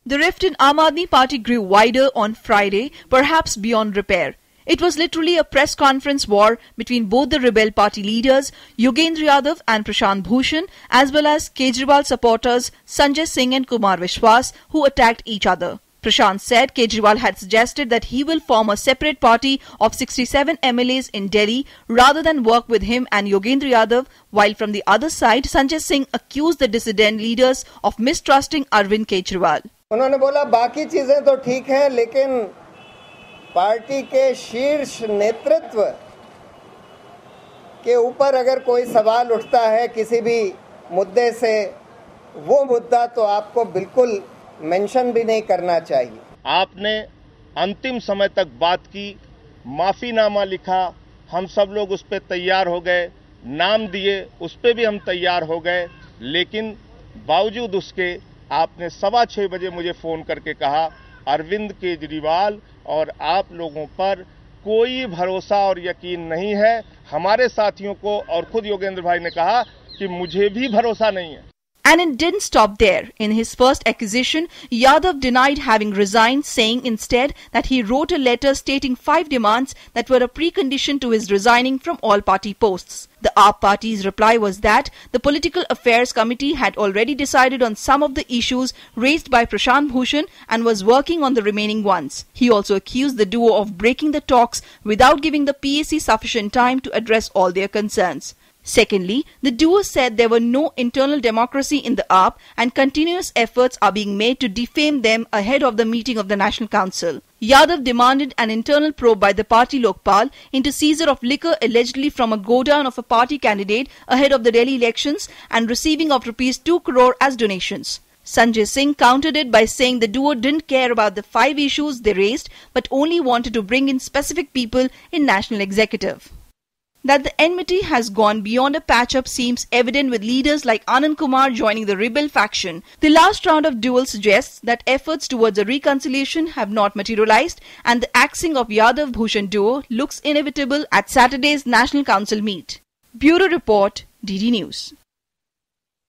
The rift in Aam Aadmi Party grew wider on Friday, perhaps beyond repair. It was literally a press conference war between both the rebel party leaders, Yogendra Yadav and Prashant Bhushan, as well as Kejriwal supporters Sanjay Singh and Kumar Vishwas, who attacked each other. Prashant said Kejriwal had suggested that he will form a separate party of 67 MLAs in Delhi rather than work with him and Yogendra Yadav, while from the other side, Sanjay Singh accused the dissident leaders of mistrusting Arvind Kejriwal. उन्होंने बोला बाकी चीजें तो ठीक हैं, लेकिन party के शीर्ष नेतृत्व के ऊपर अगर कोई सवाल उठता है किसी भी मुद्दे से, वो मुद्दा तो आपको बिल्कुल मेंशन भी नहीं करना चाहिए। आपने अंतिम समय तक बात की, माफीनामा लिखा, हम सब लोग उस पर तैयार हो गए, नाम दिए, उस पर भी हम तैयार हो गए, लेकिन बावजूद उसके आपने 6:15 बजे मुझे फोन करके कहा अरविंद केजरीवाल और आप लोगों पर कोई भरोसा और यकीन नहीं है। हमारे साथियों को और खुद योगेंद्र भाई ने कहा कि मुझे भी भरोसा नहीं है। And it didn't stop there. In his first accusation, Yadav denied having resigned, saying instead that he wrote a letter stating 5 demands that were a precondition to his resigning from all party posts. The AAP party's reply was that the Political Affairs Committee had already decided on some of the issues raised by Prashant Bhushan and was working on the remaining ones. He also accused the duo of breaking the talks without giving the PAC sufficient time to address all their concerns. Secondly, the duo said there were no internal democracy in the AAP and continuous efforts are being made to defame them ahead of the meeting of the National Council. Yadav demanded an internal probe by the party Lokpal into seizure of liquor allegedly from a godown of a party candidate ahead of the Delhi elections and receiving of ₹2 crore as donations. Sanjay Singh countered it by saying the duo didn't care about the 5 issues they raised but only wanted to bring in specific people in National Executive. That the enmity has gone beyond a patch-up seems evident with leaders like Anand Kumar joining the rebel faction. The last round of duel suggests that efforts towards a reconciliation have not materialized and the axing of Yadav-Bhushan duo looks inevitable at Saturday's National Council meet. Bureau Report, DD News.